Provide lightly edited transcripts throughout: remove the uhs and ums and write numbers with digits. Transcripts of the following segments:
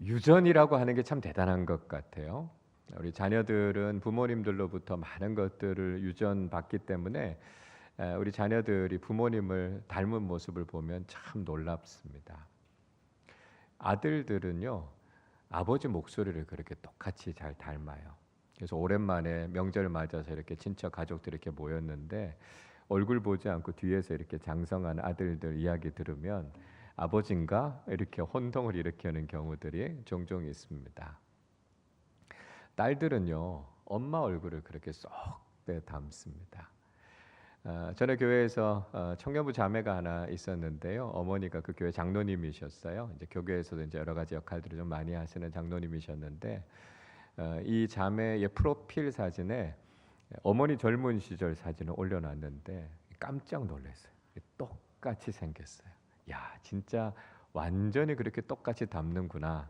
유전이라고 하는 게 참 대단한 것 같아요. 우리 자녀들은 부모님들로부터 많은 것들을 유전받기 때문에 우리 자녀들이 부모님을 닮은 모습을 보면 참 놀랍습니다. 아들들은요, 아버지 목소리를 그렇게 똑같이 잘 닮아요. 그래서 오랜만에 명절 맞아서 이렇게 친척 가족들이 이렇게 모였는데 얼굴 보지 않고 뒤에서 이렇게 장성한 아들들 이야기 들으면 아버지인가 이렇게 혼동을 일으키는 경우들이 종종 있습니다. 딸들은요, 엄마 얼굴을 그렇게 쏙 닮습니다. 전에 교회에서 청년부 자매가 하나 있었는데요. 어머니가 그 교회 장로님이셨어요. 이제 교회에서도 이제 여러 가지 역할들을 좀 많이 하시는 장로님이셨는데 이 자매의 프로필 사진에 어머니 젊은 시절 사진을 올려놨는데 깜짝 놀랐어요. 똑같이 생겼어요. 야, 진짜 완전히 그렇게 똑같이 닮는구나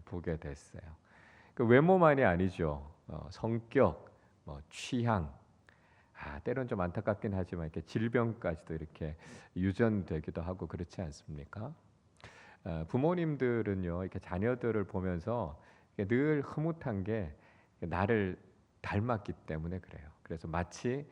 보게 됐어요. 그 외모만이 아니죠. 성격, 취향, 때론 좀 안타깝긴 하지만 이렇게 질병까지도 이렇게 유전되기도 하고 그렇지 않습니까? 부모님들은요, 이렇게 자녀들을 보면서 늘 흐뭇한 게 나를 닮았기 때문에 그래요. 그래서 마치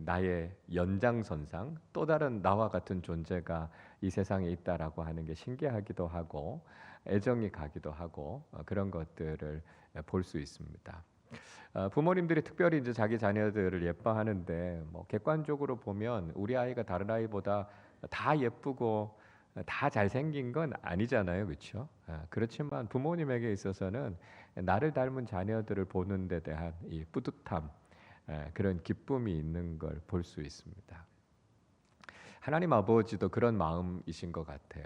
나의 연장선상 또 다른 나와 같은 존재가 이 세상에 있다라고 하는 게 신기하기도 하고 애정이 가기도 하고 그런 것들을 볼 수 있습니다. 부모님들이 특별히 이제 자기 자녀들을 예뻐하는데 객관적으로 보면 우리 아이가 다른 아이보다 다 예쁘고 다 잘생긴 건 아니잖아요, 그렇죠? 그렇지만 부모님에게 있어서는 나를 닮은 자녀들을 보는 데 대한 이 뿌듯함, 그런 기쁨이 있는 걸 볼 수 있습니다. 하나님 아버지도 그런 마음이신 것 같아요.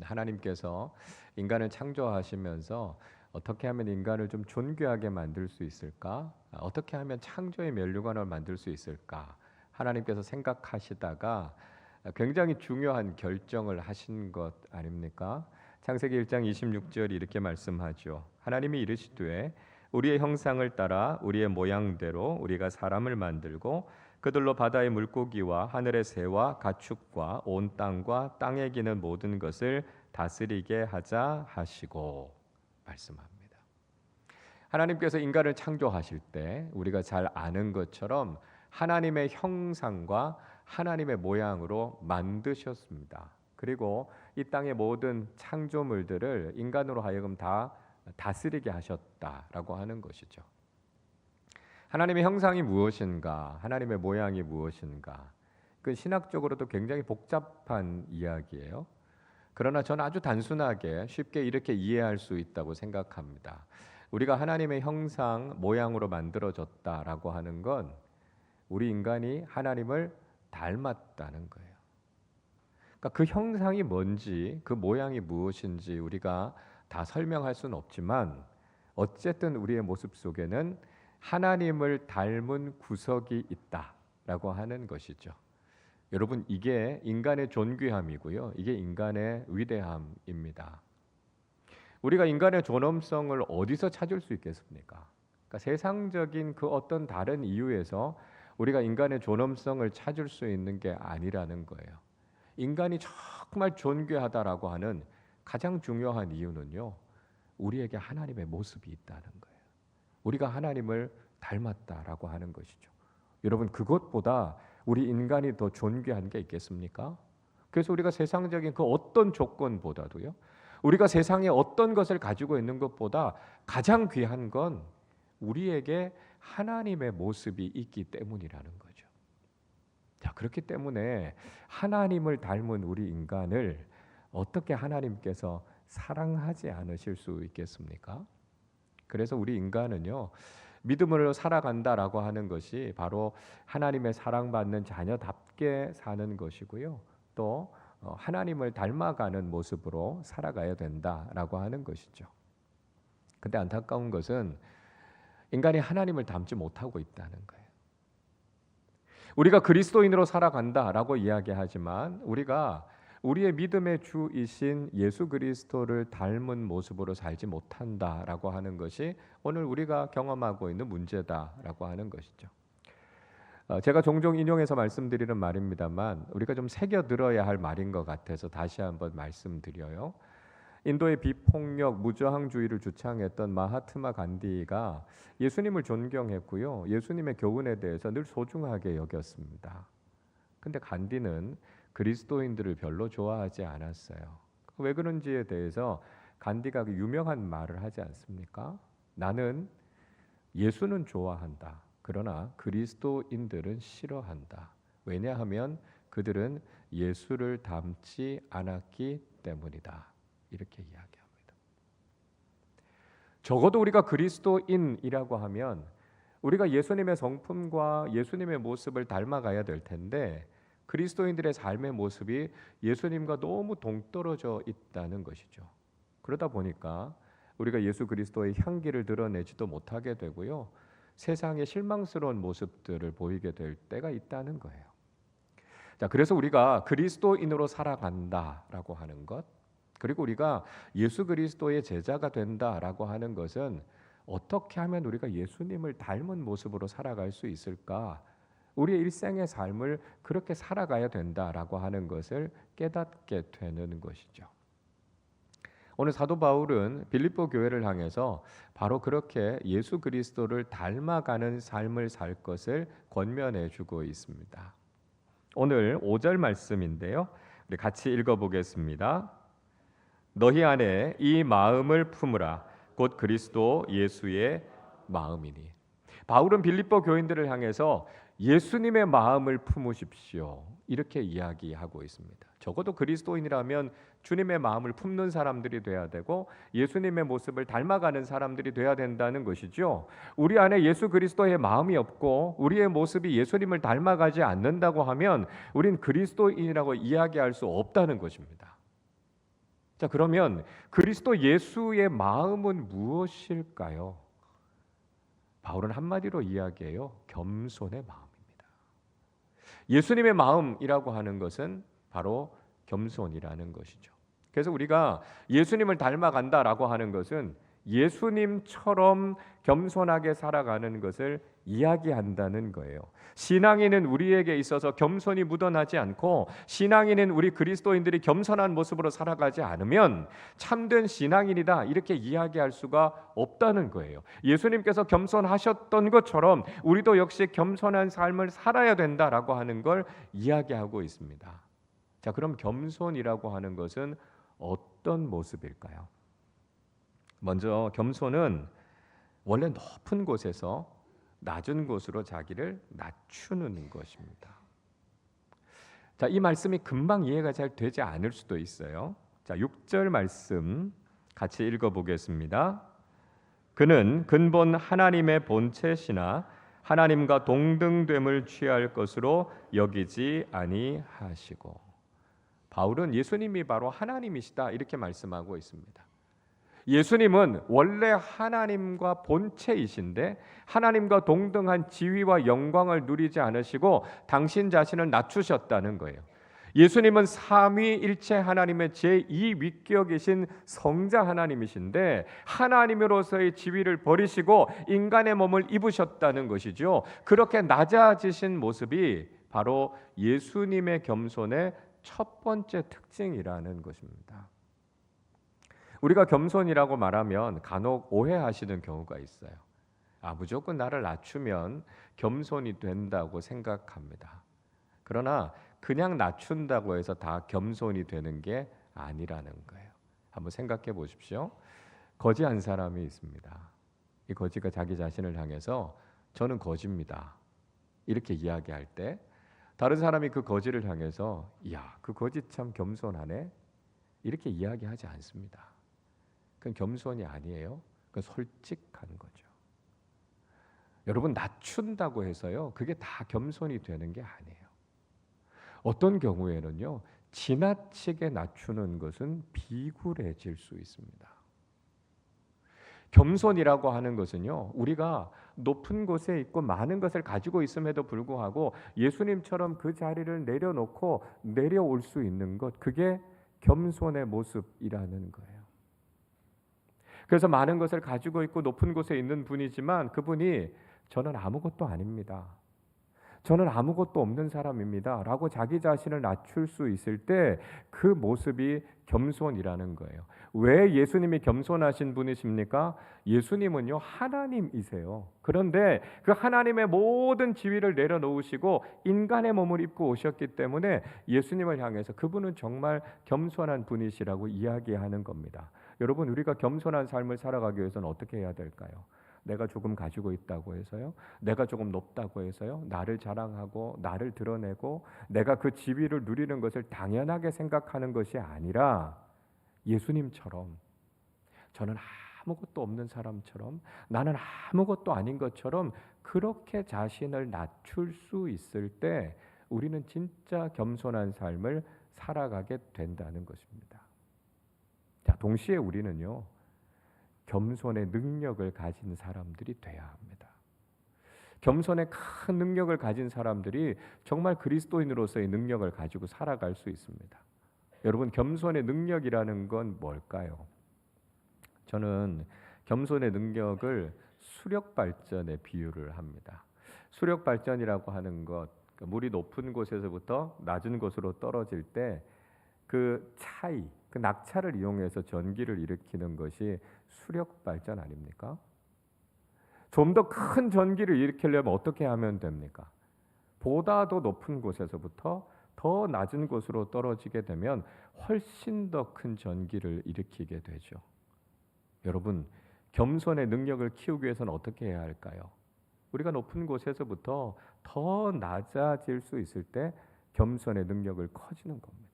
하나님께서 인간을 창조하시면서 어떻게 하면 인간을 좀 존귀하게 만들 수 있을까? 어떻게 하면 창조의 면류관을 만들 수 있을까? 하나님께서 생각하시다가 굉장히 중요한 결정을 하신 것 아닙니까? 창세기 1장 26절이 이렇게 말씀하죠. 하나님이 이르시되 우리의 형상을 따라 우리의 모양대로 우리가 사람을 만들고 그들로 바다의 물고기와 하늘의 새와 가축과 온 땅과 땅에 기는 모든 것을 다스리게 하자 하시고 말씀합니다. 하나님께서 인간을 창조하실 때 우리가 잘 아는 것처럼 하나님의 형상과 하나님의 모양으로 만드셨습니다. 그리고 이 땅의 모든 창조물들을 인간으로 하여금 다 다스리게 하셨다라고 하는 것이죠. 하나님의 형상이 무엇인가? 하나님의 모양이 무엇인가? 그 신학적으로도 굉장히 복잡한 이야기예요. 그러나 저는 아주 단순하게 쉽게 이렇게 이해할 수 있다고 생각합니다. 우리가 하나님의 형상, 모양으로 만들어졌다라고 하는 건 우리 인간이 하나님을 닮았다는 거예요. 그러니까 그 형상이 뭔지, 그 모양이 무엇인지 우리가 다 설명할 수는 없지만 어쨌든 우리의 모습 속에는 하나님을 닮은 구석이 있다라고 하는 것이죠. 여러분, 이게 인간의 존귀함이고요. 이게 인간의 위대함입니다. 우리가 인간의 존엄성을 어디서 찾을 수 있겠습니까? 그러니까 세상적인 그 어떤 다른 이유에서 우리가 인간의 존엄성을 찾을 수 있는 게 아니라는 거예요. 인간이 정말 존귀하다라고 하는 가장 중요한 이유는요, 우리에게 하나님의 모습이 있다는 거예요. 우리가 하나님을 닮았다라고 하는 것이죠. 여러분, 그것보다 우리 인간이 더 존귀한 게 있겠습니까? 그래서 우리가 세상적인 그 어떤 조건보다도요, 우리가 세상에 어떤 것을 가지고 있는 것보다 가장 귀한 건 우리에게 하나님의 모습이 있기 때문이라는 거죠. 자, 그렇기 때문에 하나님을 닮은 우리 인간을 어떻게 하나님께서 사랑하지 않으실 수 있겠습니까? 그래서 우리 인간은요, 믿음으로 살아간다라고 하는 것이 바로 하나님의 사랑받는 자녀답게 사는 것이고요. 또 하나님을 닮아가는 모습으로 살아가야 된다라고 하는 것이죠. 근데 안타까운 것은 인간이 하나님을 닮지 못하고 있다는 거예요. 우리가 그리스도인으로 살아간다라고 이야기하지만 우리가 우리의 믿음의 주이신 예수 그리스도를 닮은 모습으로 살지 못한다라고 하는 것이 오늘 우리가 경험하고 있는 문제다라고 하는 것이죠. 제가 종종 인용해서 말씀드리는 말입니다만 우리가 좀 새겨 들어야 할 말인 것 같아서 다시 한번 말씀드려요. 인도의 비폭력 무저항주의를 주창했던 마하트마 간디가 예수님을 존경했고요. 예수님의 교훈에 대해서 늘 소중하게 여겼습니다. 근데 간디는 그리스도인들을 별로 좋아하지 않았어요. 왜 그런지에 대해서 간디가 그 유명한 말을 하지 않습니까? 나는 예수는 좋아한다. 그러나 그리스도인들은 싫어한다. 왜냐하면 그들은 예수를 닮지 않았기 때문이다. 이렇게 이야기합니다. 적어도 우리가 그리스도인이라고 하면 우리가 예수님의 성품과 예수님의 모습을 닮아가야 될 텐데 그리스도인들의 삶의 모습이 예수님과 너무 동떨어져 있다는 것이죠. 그러다 보니까 우리가 예수 그리스도의 향기를 드러내지도 못하게 되고요. 세상의 실망스러운 모습들을 보이게 될 때가 있다는 거예요. 자, 그래서 우리가 그리스도인으로 살아간다라고 하는 것, 그리고 우리가 예수 그리스도의 제자가 된다라고 하는 것은 어떻게 하면 우리가 예수님을 닮은 모습으로 살아갈 수 있을까? 우리의 일생의 삶을 그렇게 살아가야 된다라고 하는 것을 깨닫게 되는 것이죠. 오늘 사도 바울은 빌립보 교회를 향해서 바로 그렇게 예수 그리스도를 닮아가는 삶을 살 것을 권면해 주고 있습니다. 오늘 5절 말씀인데요. 우리 같이 읽어보겠습니다. 너희 안에 이 마음을 품으라. 곧 그리스도 예수의 마음이니. 바울은 빌립보 교인들을 향해서 예수님의 마음을 품으십시오. 이렇게 이야기하고 있습니다. 적어도 그리스도인이라면 주님의 마음을 품는 사람들이 돼야 되고 예수님의 모습을 닮아가는 사람들이 돼야 된다는 것이죠. 우리 안에 예수 그리스도의 마음이 없고 우리의 모습이 예수님을 닮아가지 않는다고 하면 우린 그리스도인이라고 이야기할 수 없다는 것입니다. 자, 그러면 그리스도 예수의 마음은 무엇일까요? 바울은 한마디로 이야기해요. 겸손의 마음입니다. 예수님의 마음이라고 하는 것은 바로 겸손이라는 것이죠. 그래서 우리가 예수님을 닮아간다라고 하는 것은 예수님처럼 겸손하게 살아가는 것을 이야기한다는 거예요. 신앙인은 우리에게 있어서 겸손이 묻어나지 않고 신앙인은 우리 그리스도인들이 겸손한 모습으로 살아가지 않으면 참된 신앙인이다 이렇게 이야기할 수가 없다는 거예요. 예수님께서 겸손하셨던 것처럼 우리도 역시 겸손한 삶을 살아야 된다라고 하는 걸 이야기하고 있습니다. 자, 그럼 겸손이라고 하는 것은 어떤 모습일까요? 먼저 겸손은 원래 높은 곳에서 낮은 곳으로 자기를 낮추는 것입니다. 자, 이 말씀이 금방 이해가 잘 되지 않을 수도 있어요. 자, 6절 말씀 같이 읽어보겠습니다. 그는 근본 하나님의 본체시나 하나님과 동등됨을 취할 것으로 여기지 아니하시고. 바울은 예수님이 바로 하나님이시다 이렇게 말씀하고 있습니다. 예수님은 원래 하나님과 본체이신데 하나님과 동등한 지위와 영광을 누리지 않으시고 당신 자신을 낮추셨다는 거예요. 예수님은 삼위일체 하나님의 제2위격이신 성자 하나님이신데 하나님으로서의 지위를 버리시고 인간의 몸을 입으셨다는 것이죠. 그렇게 낮아지신 모습이 바로 예수님의 겸손의 첫 번째 특징이라는 것입니다. 우리가 겸손이라고 말하면 간혹 오해하시는 경우가 있어요. 무조건 나를 낮추면 겸손이 된다고 생각합니다. 그러나 그냥 낮춘다고 해서 다 겸손이 되는 게 아니라는 거예요. 한번 생각해 보십시오. 거지 한 사람이 있습니다. 이 거지가 자기 자신을 향해서 저는 거지입니다. 이렇게 이야기할 때 다른 사람이 그 거지를 향해서 야, 그 거지 참 겸손하네. 이렇게 이야기하지 않습니다. 그건 겸손이 아니에요. 그건 솔직한 거죠. 여러분, 낮춘다고 해서요, 그게 다 겸손이 되는 게 아니에요. 어떤 경우에는요, 지나치게 낮추는 것은 비굴해질 수 있습니다. 겸손이라고 하는 것은요, 우리가 높은 곳에 있고 많은 것을 가지고 있음에도 불구하고 예수님처럼 그 자리를 내려놓고 내려올 수 있는 것, 그게 겸손의 모습이라는 거예요. 그래서 많은 것을 가지고 있고 높은 곳에 있는 분이지만 그분이 저는 아무것도 아닙니다. 저는 아무것도 없는 사람입니다 라고 자기 자신을 낮출 수 있을 때 그 모습이 겸손이라는 거예요. 왜 예수님이 겸손하신 분이십니까? 예수님은요 하나님이세요. 그런데 그 하나님의 모든 지위를 내려놓으시고 인간의 몸을 입고 오셨기 때문에 예수님을 향해서 그분은 정말 겸손한 분이시라고 이야기하는 겁니다. 여러분, 우리가 겸손한 삶을 살아가기 위해서는 어떻게 해야 될까요? 내가 조금 가지고 있다고 해서요, 내가 조금 높다고 해서요, 나를 자랑하고 나를 드러내고 내가 그 지위를 누리는 것을 당연하게 생각하는 것이 아니라 예수님처럼, 저는 아무것도 없는 사람처럼, 나는 아무것도 아닌 것처럼 그렇게 자신을 낮출 수 있을 때 우리는 진짜 겸손한 삶을 살아가게 된다는 것입니다. 자, 동시에 우리는요 겸손의 능력을 가진 사람들이 돼야 합니다. 겸손의 큰 능력을 가진 사람들이 정말 그리스도인으로서의 능력을 가지고 살아갈 수 있습니다. 여러분, 겸손의 능력이라는 건 뭘까요? 저는 겸손의 능력을 수력 발전에 비유를 합니다. 수력 발전이라고 하는 것, 물이 높은 곳에서부터 낮은 곳으로 떨어질 때 그 차이, 그 낙차를 이용해서 전기를 일으키는 것이 수력 발전 아닙니까? 좀 더 큰 전기를 일으키려면 어떻게 하면 됩니까? 보다 더 높은 곳에서부터 더 낮은 곳으로 떨어지게 되면 훨씬 더 큰 전기를 일으키게 되죠. 여러분, 겸손의 능력을 키우기 위해서는 어떻게 해야 할까요? 우리가 높은 곳에서부터 더 낮아질 수 있을 때 겸손의 능력을 커지는 겁니다.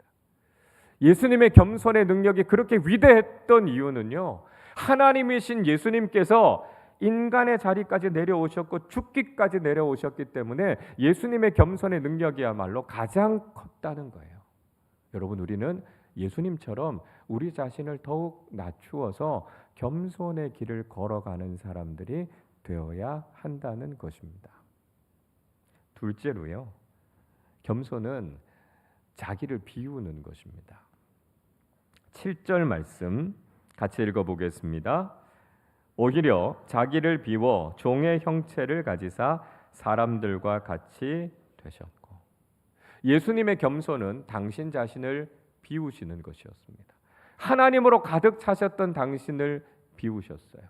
예수님의 겸손의 능력이 그렇게 위대했던 이유는요, 하나님이신 예수님께서 인간의 자리까지 내려오셨고 죽기까지 내려오셨기 때문에 예수님의 겸손의 능력이야말로 가장 컸다는 거예요. 여러분, 우리는 예수님처럼 우리 자신을 더욱 낮추어서 겸손의 길을 걸어가는 사람들이 되어야 한다는 것입니다. 둘째로요, 겸손은 자기를 비우는 것입니다. 7절 말씀 같이 읽어보겠습니다. 오히려 자기를 비워 종의 형체를 가지사 사람들과 같이 되셨고. 예수님의 겸손은 당신 자신을 비우시는 것이었습니다. 하나님으로 가득 차셨던 당신을 비우셨어요.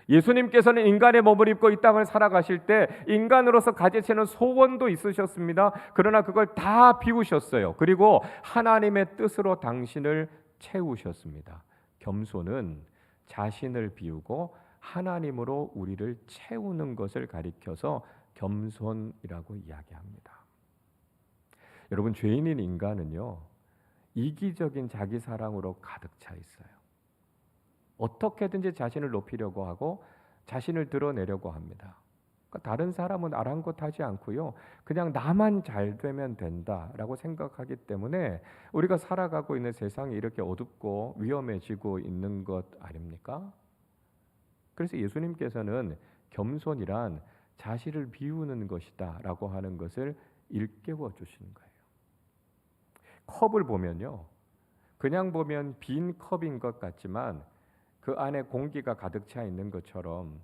예수님께서는 인간의 몸을 입고 이 땅을 살아가실 때 인간으로서 가지시는 소원도 있으셨습니다. 그러나 그걸 다 비우셨어요. 그리고 하나님의 뜻으로 당신을 채우셨습니다. 겸손은 자신을 비우고 하나님으로 우리를 채우는 것을 가리켜서 겸손이라고 이야기합니다. 여러분, 죄인인 인간은요 이기적인 자기 사랑으로 가득 차 있어요. 어떻게든지 자신을 높이려고 하고 자신을 드러내려고 합니다. 그러니까 다른 사람은 아랑곳하지 않고요, 그냥 나만 잘 되면 된다라고 생각하기 때문에 우리가 살아가고 있는 세상이 이렇게 어둡고 위험해지고 있는 것 아닙니까? 그래서 예수님께서는 겸손이란 자신을 비우는 것이다라고 하는 것을 일깨워 주시는 거예요. 컵을 보면요, 그냥 보면 빈 컵인 것 같지만 그 안에 공기가 가득 차 있는 것처럼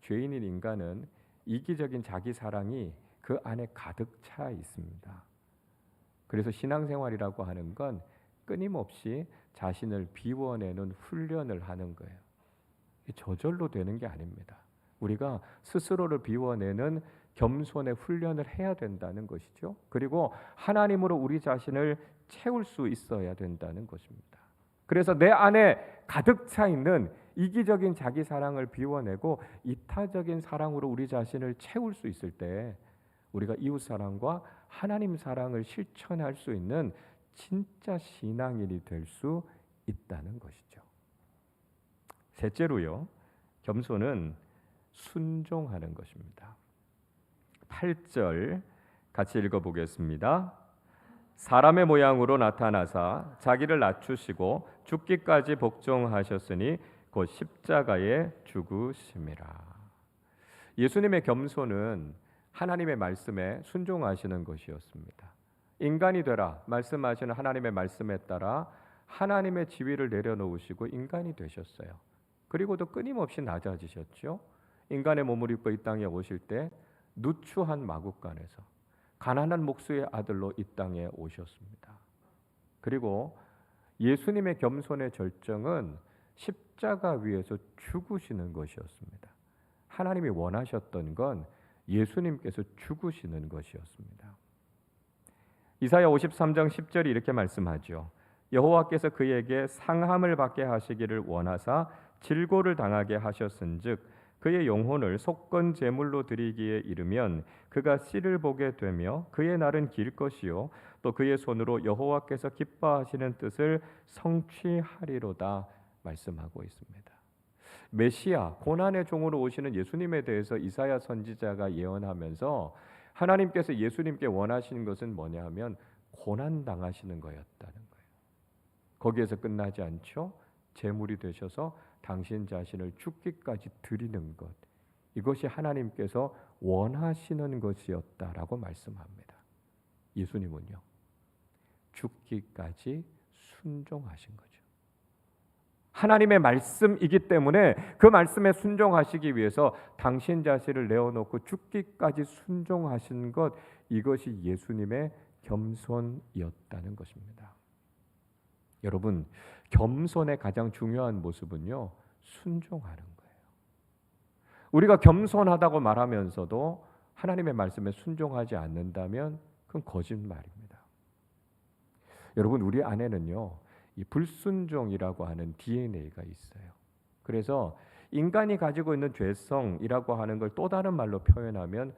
죄인인 인간은 이기적인 자기 사랑이 그 안에 가득 차 있습니다. 그래서 신앙생활이라고 하는 건 끊임없이 자신을 비워내는 훈련을 하는 거예요. 저절로 되는 게 아닙니다. 우리가 스스로를 비워내는 겸손의 훈련을 해야 된다는 것이죠. 그리고 하나님으로 우리 자신을 채울 수 있어야 된다는 것입니다. 그래서 내 안에 가득 차 있는 이기적인 자기 사랑을 비워내고 이타적인 사랑으로 우리 자신을 채울 수 있을 때 우리가 이웃 사랑과 하나님 사랑을 실천할 수 있는 진짜 신앙인이 될 수 있다는 것이죠. 셋째로요, 겸손은 순종하는 것입니다. 8절 같이 읽어보겠습니다. 사람의 모양으로 나타나사 자기를 낮추시고 죽기까지 복종하셨으니 곧 십자가에 죽으심이라. 예수님의 겸손은 하나님의 말씀에 순종하시는 것이었습니다. 인간이 되라 말씀하시는 하나님의 말씀에 따라 하나님의 지위를 내려놓으시고 인간이 되셨어요. 그리고도 끊임없이 낮아지셨죠. 인간의 몸을 입고 이 땅에 오실 때 누추한 마국간에서 가난한 목수의 아들로 이 땅에 오셨습니다. 그리고 예수님의 겸손의 절정은 십자가 위에서 죽으시는 것이었습니다. 하나님이 원하셨던 건 예수님께서 죽으시는 것이었습니다. 이사야 53장 10절이 이렇게 말씀하죠. 여호와께서 그에게 상함을 받게 하시기를 원하사 질고를 당하게 하셨은즉 그의 영혼을 속건 제물로 드리기에 이르면 그가 씨를 보게 되며 그의 날은 길 것이요 또 그의 손으로 여호와께서 기뻐하시는 뜻을 성취하리로다 말씀하고 있습니다. 메시아 고난의 종으로 오시는 예수님에 대해서 이사야 선지자가 예언하면서 하나님께서 예수님께 원하시는 것은 뭐냐 하면 고난 당하시는 거였다는 거예요. 거기에서 끝나지 않죠. 제물이 되셔서 당신 자신을 죽기까지 드리는 것, 이것이 하나님께서 원하시는 것이었다라고 말씀합니다. 예수님은요, 죽기까지 순종하신 거죠. 하나님의 말씀이기 때문에 그 말씀에 순종하시기 위해서 당신 자신을 내어놓고 죽기까지 순종하신 것, 이것이 예수님의 겸손이었다는 것입니다. 여러분, 겸손의 가장 중요한 모습은요, 순종하는 거예요. 우리가 겸손하다고 말하면서도 하나님의 말씀에 순종하지 않는다면 그건 거짓말입니다. 여러분, 우리 안에는요, 이 불순종이라고 하는 DNA가 있어요. 그래서 인간이 가지고 있는 죄성이라고 하는 걸 또 다른 말로 표현하면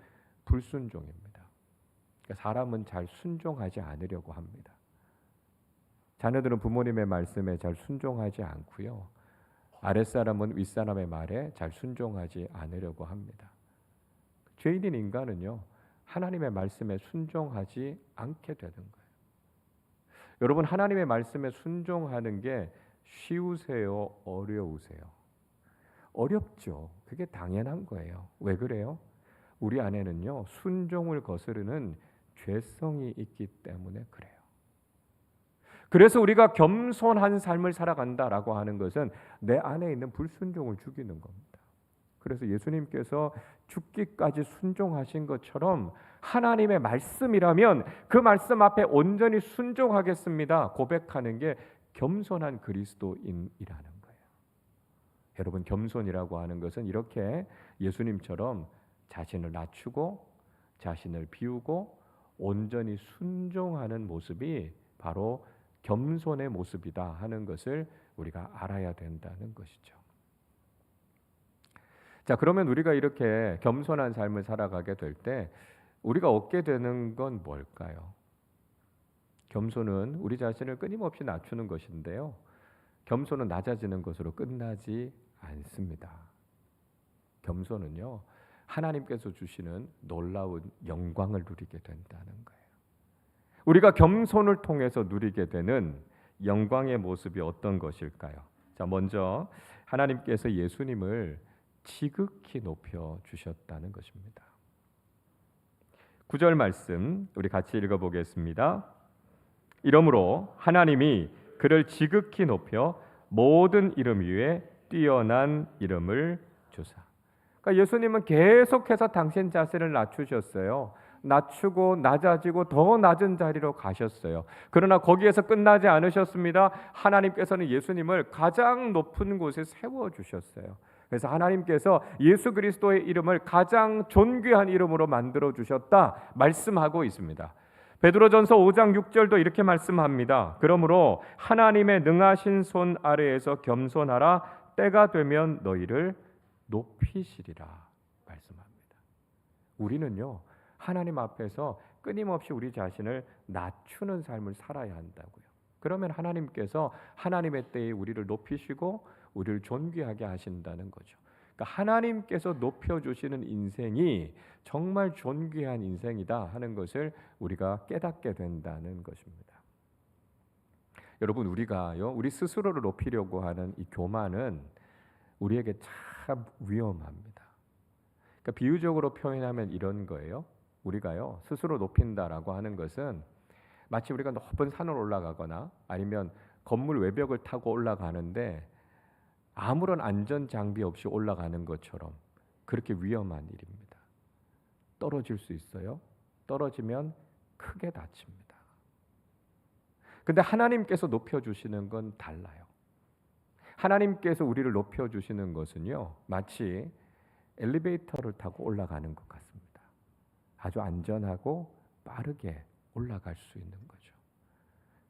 불순종입니다. 그러니까 사람은 잘 순종하지 않으려고 합니다. 자녀들은 부모님의 말씀에 잘 순종하지 않고요. 아랫사람은 윗사람의 말에 잘 순종하지 않으려고 합니다. 죄인인 인간은요, 하나님의 말씀에 순종하지 않게 되는 거예요. 여러분, 하나님의 말씀에 순종하는 게 쉬우세요? 어려우세요? 어렵죠. 그게 당연한 거예요. 왜 그래요? 우리 안에는요, 순종을 거스르는 죄성이 있기 때문에 그래요. 그래서 우리가 겸손한 삶을 살아간다라고 하는 것은 내 안에 있는 불순종을 죽이는 겁니다. 그래서 예수님께서 죽기까지 순종하신 것처럼 하나님의 말씀이라면 그 말씀 앞에 온전히 순종하겠습니다 고백하는 게 겸손한 그리스도인이라는 거예요. 여러분, 겸손이라고 하는 것은 이렇게 예수님처럼 자신을 낮추고 자신을 비우고 온전히 순종하는 모습이 바로 겸손의 모습이다 하는 것을 우리가 알아야 된다는 것이죠. 자, 그러면 우리가 이렇게 겸손한 삶을 살아가게 될 때 우리가 얻게 되는 건 뭘까요? 겸손은 우리 자신을 끊임없이 낮추는 것인데요. 겸손은 낮아지는 것으로 끝나지 않습니다. 겸손은요, 하나님께서 주시는 놀라운 영광을 누리게 된다는 거예요. 우리가 겸손을 통해서 누리게 되는 영광의 모습이 어떤 것일까요? 자, 먼저 하나님께서 예수님을 지극히 높여 주셨다는 것입니다. 9절 말씀 우리 같이 읽어보겠습니다. 이러므로 하나님이 그를 지극히 높여 모든 이름 위에 뛰어난 이름을 주사. 그러니까 예수님은 계속해서 당신 자신을 낮추셨어요. 낮추고 낮아지고 더 낮은 자리로 가셨어요. 그러나 거기에서 끝나지 않으셨습니다. 하나님께서는 예수님을 가장 높은 곳에 세워주셨어요. 그래서 하나님께서 예수 그리스도의 이름을 가장 존귀한 이름으로 만들어 주셨다 말씀하고 있습니다. 베드로전서 5장 6절도 이렇게 말씀합니다. 그러므로 하나님의 능하신 손 아래에서 겸손하라. 때가 되면 너희를 높이시리라 말씀합니다. 우리는요, 하나님 앞에서 끊임없이 우리 자신을 낮추는 삶을 살아야 한다고요. 그러면 하나님께서 하나님의 때에 우리를 높이시고 우리를 존귀하게 하신다는 거죠. 그러니까 하나님께서 높여주시는 인생이 정말 존귀한 인생이다 하는 것을 우리가 깨닫게 된다는 것입니다. 여러분, 우리가요, 우리 스스로를 높이려고 하는 이 교만은 우리에게 참 위험합니다. 그러니까 비유적으로 표현하면 이런 거예요. 우리가요, 스스로 높인다라고 하는 것은 마치 우리가 높은 산을 올라가거나 아니면 건물 외벽을 타고 올라가는데 아무런 안전 장비 없이 올라가는 것처럼 그렇게 위험한 일입니다. 떨어질 수 있어요. 떨어지면 크게 다칩니다. 근데 하나님께서 높여주시는 건 달라요. 하나님께서 우리를 높여주시는 것은요, 마치 엘리베이터를 타고 올라가는 것 같습니다. 아주 안전하고 빠르게 올라갈 수 있는 거죠.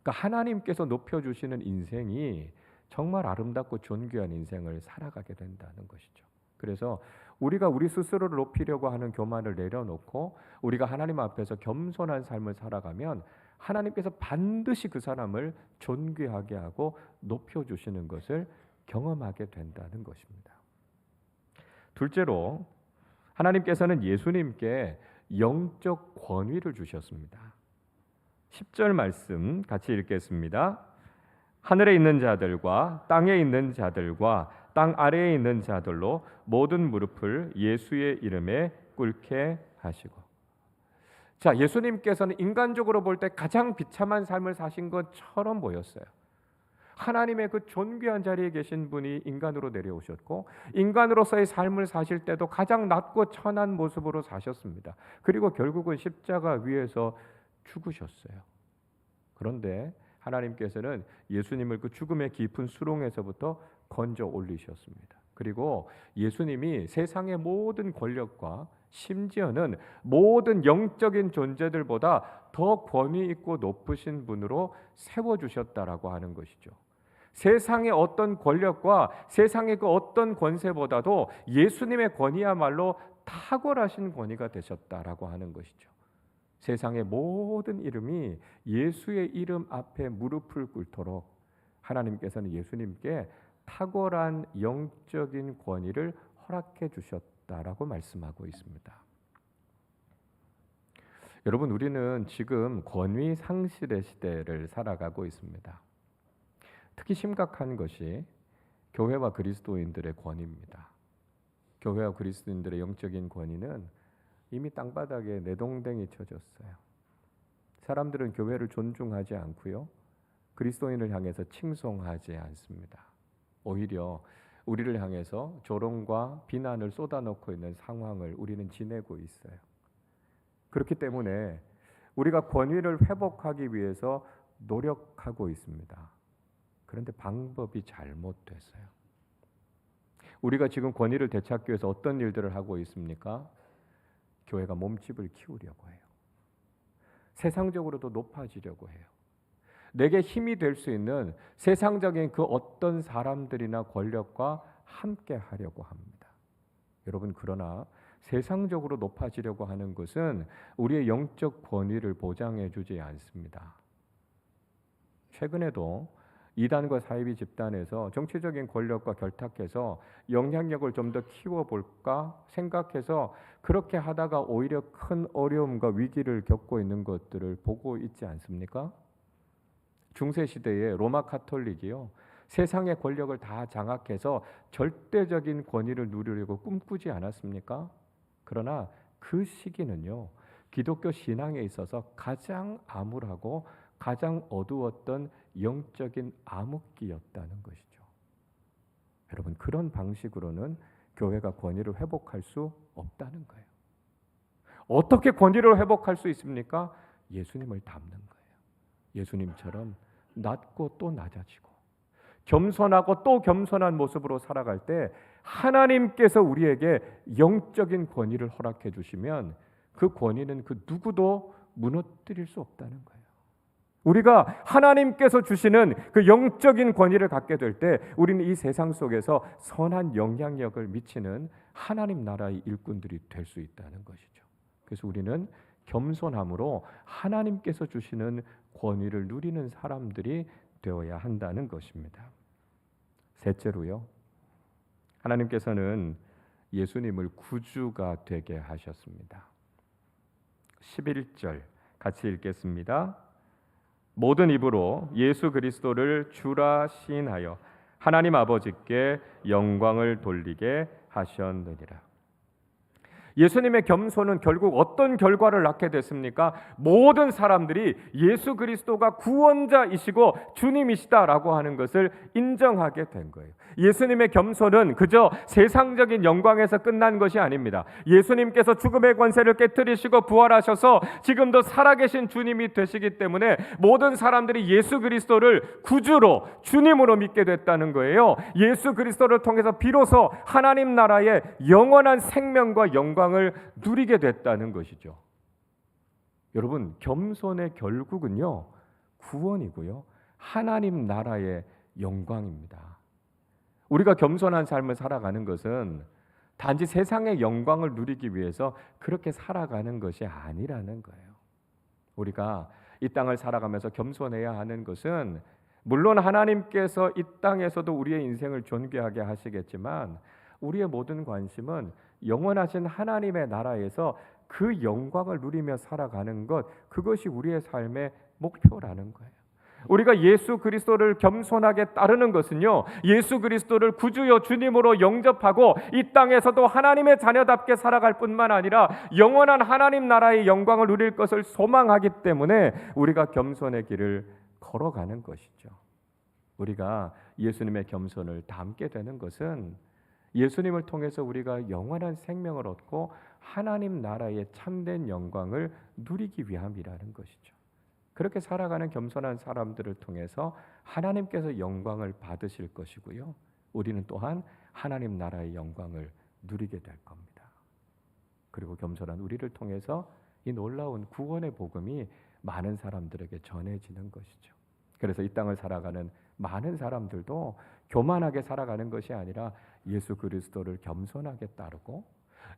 그러니까 하나님께서 높여주시는 인생이 정말 아름답고 존귀한 인생을 살아가게 된다는 것이죠. 그래서 우리가 우리 스스로를 높이려고 하는 교만을 내려놓고 우리가 하나님 앞에서 겸손한 삶을 살아가면 하나님께서 반드시 그 사람을 존귀하게 하고 높여주시는 것을 경험하게 된다는 것입니다. 둘째로 하나님께서는 예수님께 영적 권위를 주셨습니다. 10절 말씀 같이 읽겠습니다. 하늘에 있는 자들과 땅에 있는 자들과 땅 아래에 있는 자들로 모든 무릎을 예수의 이름에 꿇게 하시고. 자, 예수님께서는 인간적으로 볼 때 가장 비참한 삶을 사신 것처럼 보였어요. 하나님의 그 존귀한 자리에 계신 분이 인간으로 내려오셨고 인간으로서의 삶을 사실 때도 가장 낮고 천한 모습으로 사셨습니다. 그리고 결국은 십자가 위에서 죽으셨어요. 그런데 하나님께서는 예수님을 그 죽음의 깊은 수렁에서부터 건져 올리셨습니다. 그리고 예수님이 세상의 모든 권력과 심지어는 모든 영적인 존재들보다 더 권위 있고 높으신 분으로 세워주셨다라고 하는 것이죠. 세상의 어떤 권력과 세상의 그 어떤 권세보다도 예수님의 권위야말로 탁월하신 권위가 되셨다라고 하는 것이죠. 세상의 모든 이름이 예수의 이름 앞에 무릎을 꿇도록 하나님께서는 예수님께 탁월한 영적인 권위를 허락해 주셨다라고 말씀하고 있습니다. 여러분, 우리는 지금 권위 상실의 시대를 살아가고 있습니다. 특히 심각한 것이 교회와 그리스도인들의 권위입니다. 교회와 그리스도인들의 영적인 권위는 이미 땅바닥에 내동댕이 쳐졌어요. 사람들은 교회를 존중하지 않고요, 그리스도인을 향해서 칭송하지 않습니다. 오히려 우리를 향해서 조롱과 비난을 쏟아놓고 있는 상황을 우리는 지내고 있어요. 그렇기 때문에 우리가 권위를 회복하기 위해서 노력하고 있습니다. 그런데 방법이 잘못됐어요. 우리가 지금 권위를 되찾기 위해서 어떤 일들을 하고 있습니까? 교회가 몸집을 키우려고 해요. 세상적으로도 높아지려고 해요. 내게 힘이 될 수 있는 세상적인 그 어떤 사람들이나 권력과 함께 하려고 합니다. 여러분, 그러나 세상적으로 높아지려고 하는 것은 우리의 영적 권위를 보장해 주지 않습니다. 최근에도 이단과 사이비 집단에서 정치적인 권력과 결탁해서 영향력을 좀 더 키워볼까 생각해서 그렇게 하다가 오히려 큰 어려움과 위기를 겪고 있는 것들을 보고 있지 않습니까? 중세시대에 로마 카톨릭이요, 세상의 권력을 다 장악해서 절대적인 권위를 누리려고 꿈꾸지 않았습니까? 그러나 그 시기는요, 기독교 신앙에 있어서 가장 암울하고 가장 어두웠던 영적인 암흑기였다는 것이죠. 여러분, 그런 방식으로는 교회가 권위를 회복할 수 없다는 거예요. 어떻게 권위를 회복할 수 있습니까? 예수님을 닮는 거예요. 예수님처럼 낮고 또 낮아지고 겸손하고 또 겸손한 모습으로 살아갈 때 하나님께서 우리에게 영적인 권위를 허락해 주시면 그 권위는 그 누구도 무너뜨릴 수 없다는 거예요. 우리가 하나님께서 주시는 그 영적인 권위를 갖게 될 때 우리는 이 세상 속에서 선한 영향력을 미치는 하나님 나라의 일꾼들이 될 수 있다는 것이죠. 그래서 우리는 겸손함으로 하나님께서 주시는 권위를 누리는 사람들이 되어야 한다는 것입니다. 셋째로요, 하나님께서는 예수님을 구주가 되게 하셨습니다. 11절 같이 읽겠습니다. 모든 입으로 예수 그리스도를 주라 시인하여 하나님 아버지께 영광을 돌리게 하셨느니라. 예수님의 겸손은 결국 어떤 결과를 낳게 됐습니까? 모든 사람들이 예수 그리스도가 구원자이시고 주님이시다라고 하는 것을 인정하게 된 거예요. 예수님의 겸손은 그저 세상적인 영광에서 끝난 것이 아닙니다. 예수님께서 죽음의 권세를 깨뜨리시고 부활하셔서 지금도 살아계신 주님이 되시기 때문에 모든 사람들이 예수 그리스도를 구주로 주님으로 믿게 됐다는 거예요. 예수 그리스도를 통해서 비로소 하나님 나라의 영원한 생명과 영광을 누리게 됐다는 것이죠. 여러분, 겸손의 결국은요, 구원이고요, 하나님 나라의 영광입니다. 우리가 겸손한 삶을 살아가는 것은 단지 세상의 영광을 누리기 위해서 그렇게 살아가는 것이 아니라는 거예요. 우리가 이 땅을 살아가면서 겸손해야 하는 것은 물론 하나님께서 이 땅에서도 우리의 인생을 존귀하게 하시겠지만 우리의 모든 관심은 영원하신 하나님의 나라에서 그 영광을 누리며 살아가는 것, 그것이 우리의 삶의 목표라는 거예요. 우리가 예수 그리스도를 겸손하게 따르는 것은요, 예수 그리스도를 구주요 주님으로 영접하고 이 땅에서도 하나님의 자녀답게 살아갈 뿐만 아니라 영원한 하나님 나라의 영광을 누릴 것을 소망하기 때문에 우리가 겸손의 길을 걸어가는 것이죠. 우리가 예수님의 겸손을 담게 되는 것은 예수님을 통해서 우리가 영원한 생명을 얻고 하나님 나라의 참된 영광을 누리기 위함이라는 것이죠. 그렇게 살아가는 겸손한 사람들을 통해서 하나님께서 영광을 받으실 것이고요, 우리는 또한 하나님 나라의 영광을 누리게 될 겁니다. 그리고 겸손한 우리를 통해서 이 놀라운 구원의 복음이 많은 사람들에게 전해지는 것이죠. 그래서 이 땅을 살아가는 많은 사람들도 교만하게 살아가는 것이 아니라 예수 그리스도를 겸손하게 따르고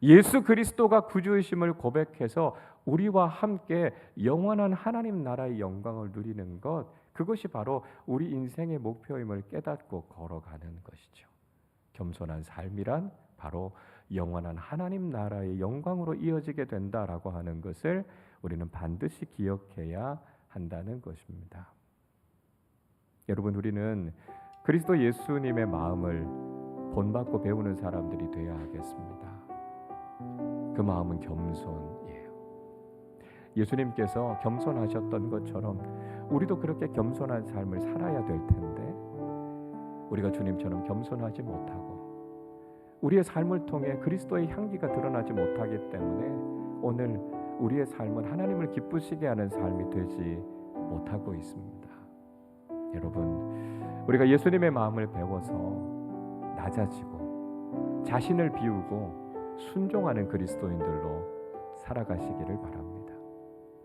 예수 그리스도가 구주이심을 고백해서 우리와 함께 영원한 하나님 나라의 영광을 누리는 것, 그것이 바로 우리 인생의 목표임을 깨닫고 걸어가는 것이죠. 겸손한 삶이란 바로 영원한 하나님 나라의 영광으로 이어지게 된다라고 하는 것을 우리는 반드시 기억해야 한다는 것입니다. 여러분, 우리는 그리스도 예수님의 마음을 본받고 배우는 사람들이 되어야 하겠습니다. 그 마음은 겸손이에요. 예수님께서 겸손하셨던 것처럼 우리도 그렇게 겸손한 삶을 살아야 될 텐데 우리가 주님처럼 겸손하지 못하고 우리의 삶을 통해 그리스도의 향기가 드러나지 못하기 때문에 오늘 우리의 삶은 하나님을 기쁘시게 하는 삶이 되지 못하고 있습니다. 여러분, 우리가 예수님의 마음을 배워서 낮아지고 자신을 비우고 순종하는 그리스도인들로 살아가시기를 바랍니다.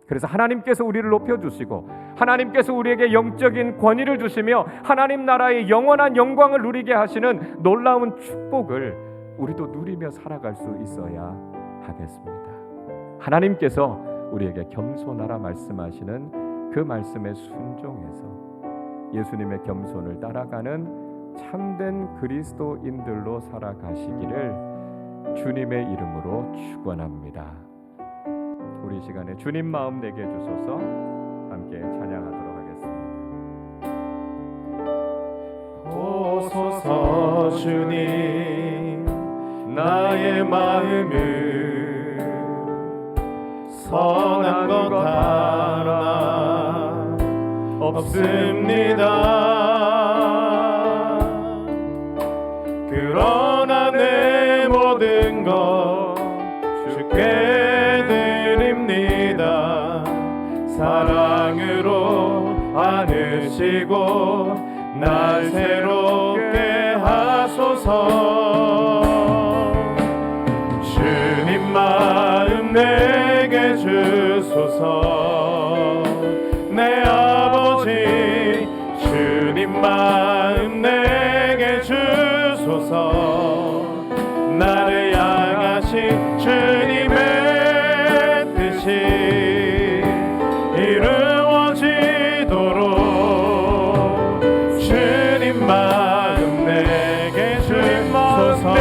그래서 하나님께서 우리를 높여주시고 하나님께서 우리에게 영적인 권위를 주시며 하나님 나라의 영원한 영광을 누리게 하시는 놀라운 축복을 우리도 누리며 살아갈 수 있어야 하겠습니다. 하나님께서 우리에게 겸손하라 말씀하시는 그 말씀에 순종해서 예수님의 겸손을 따라가는 참된 그리스도인들로 살아가시기를 주님의 이름으로 축원합니다. 우리 시간에 주님 마음 내게 주소서 함께 찬양하도록 하겠습니다. 보소서 주님, 나의 마음을 선한 것 하나 없습니다. 그러나 내 모든 것 주께 드립니다. 사랑으로 안으시고 날 새롭게 하소서. 주님 마음 내게 주소서. 내 아버지 주님 마음 내게 주소서. 나를 향하신 주님의 뜻이 이루어지도록 주님 마음 내게 주소서.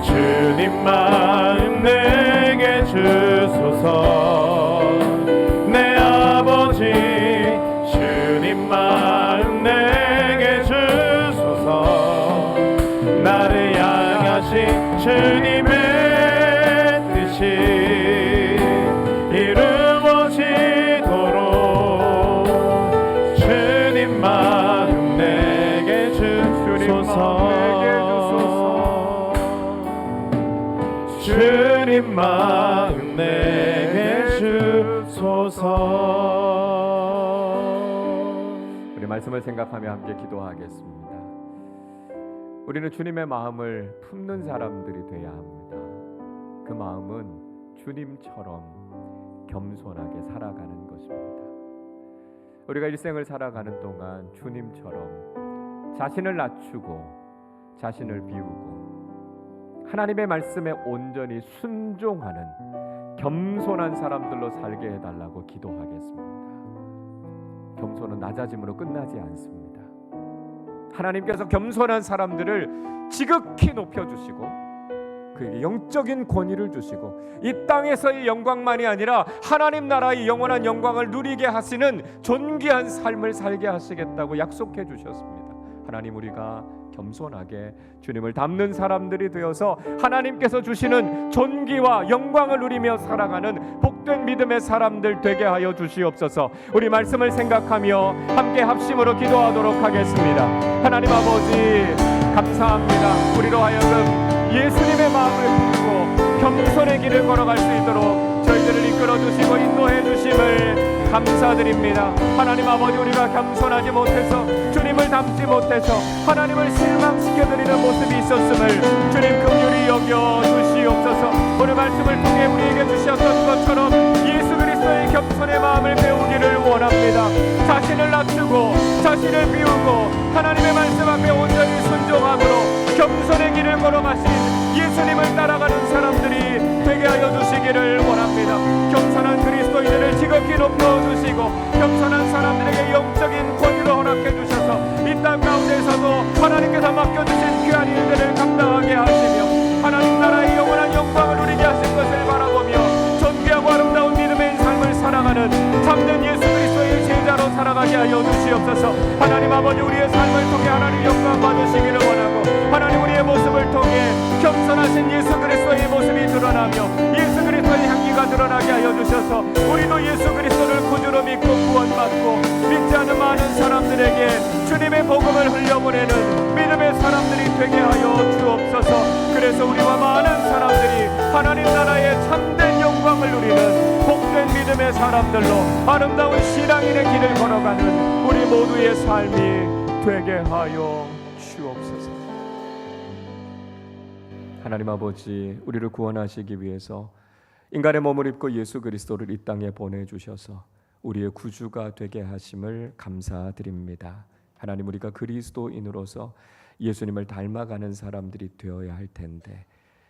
주님 마음 내게 주소서. 내 아버지 주님 마음 내게 주소서. 나를 향하신 주님의 뜻이 이루어지도록 주님 마음 주님 마음 내게 주소서. 우리 말씀을 생각하며 함께 기도하겠습니다. 우리는 주님의 마음을 품는 사람들이 되어야 합니다. 그 마음은 주님처럼 겸손하게 살아가는 것입니다. 우리가 일생을 살아가는 동안 주님처럼 자신을 낮추고 자신을 비우고 하나님의 말씀에 온전히 순종하는 겸손한 사람들로 살게 해달라고 기도하겠습니다. 겸손은 낮아짐으로 끝나지 않습니다. 하나님께서 겸손한 사람들을 지극히 높여주시고 그에게 영적인 권위를 주시고 이 땅에서의 영광만이 아니라 하나님 나라의 영원한 영광을 누리게 하시는 존귀한 삶을 살게 하시겠다고 약속해 주셨습니다. 하나님, 우리가 겸손하게 주님을 닮는 사람들이 되어서 하나님께서 주시는 존귀와 영광을 누리며 살아가는 복된 믿음의 사람들 되게 하여 주시옵소서. 우리 말씀을 생각하며 함께 합심으로 기도하도록 하겠습니다. 하나님 아버지, 감사합니다. 우리로 하여금 예수님의 마음을 품고 겸손의 길을 걸어갈 수 있도록 저희들을 이끌어 주시고 인도해 주심을 감사드립니다. 하나님 아버지, 우리가 겸손하지 못해서 주님을 닮지 못해서 하나님을 실망시켜드리는 모습이 있었음을 주님 긍휼히 여겨 주시옵소서. 오늘 말씀을 통해 우리에게 주셨던 것처럼 예수 그리스도의 겸손의 마음을 배우기를 원합니다. 자신을 낮추고 자신을 비우고 하나님의 말씀 앞에 온전히 순종함으로 겸손의 길을 걸어가신 예수님을 따라가는 사람들이 되게 하여 주시기를 원합니다. 겸손한 그리스도인들을 지극히 높여주시고 겸손한 사람들에게 영적인 권위를 허락해 주셔서 이 땅 가운데서도 하나님께서 맡겨주신 귀한 일들을 감당하게 하시며 하나님 나라의 영원한 영광을 누리게 하실 것을 바라보며 존귀하고 아름다운 믿음의 삶을 살아가는 참된 예수 그리스도의 제자로 살아가게 하여 주시옵소서. 하나님 아버지, 우리의 삶을 통해 하나님 영광 받으시기를 원하고 하나님, 우리의 모습을 통해 겸손하신 예수 그리스도의 모습이 드러나며 예수 그리스도의 향기가 드러나게 하여 주셔서 우리도 예수 그리스도를 구주로 믿고 구원받고 믿지 않는 많은 사람들에게 주님의 복음을 흘려보내는 믿음의 사람들이 되게 하여 주옵소서. 그래서 우리와 많은 사람들이 하나님 나라의 참된 영광을 누리는 복된 믿음의 사람들로 아름다운 신앙인의 길을 걸어가는 우리 모두의 삶이 되게 하여 주옵소서. 하나님 아버지, 우리를 구원하시기 위해서 인간의 몸을 입고 예수 그리스도를 이 땅에 보내주셔서 우리의 구주가 되게 하심을 감사드립니다. 하나님, 우리가 그리스도인으로서 예수님을 닮아가는 사람들이 되어야 할 텐데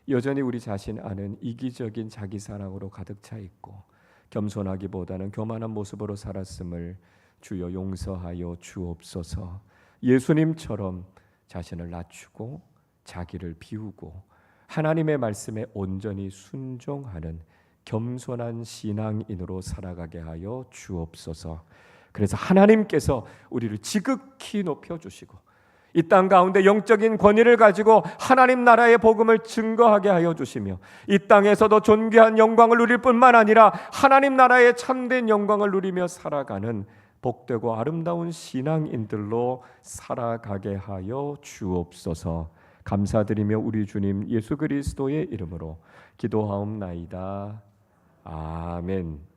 여전히 우리 자신 안은 이기적인 자기 사랑으로 가득 차 있고 겸손하기보다는 교만한 모습으로 살았음을 주여 용서하여 주옵소서. 예수님처럼 자신을 낮추고 자기를 비우고 하나님의 말씀에 온전히 순종하는 겸손한 신앙인으로 살아가게 하여 주옵소서. 그래서 하나님께서 우리를 지극히 높여주시고 이 땅 가운데 영적인 권위를 가지고 하나님 나라의 복음을 증거하게 하여 주시며 이 땅에서도 존귀한 영광을 누릴 뿐만 아니라 하나님 나라의 참된 영광을 누리며 살아가는 복되고 아름다운 신앙인들로 살아가게 하여 주옵소서. 감사드리며 우리 주님 예수 그리스도의 이름으로 기도하옵나이다. 아멘.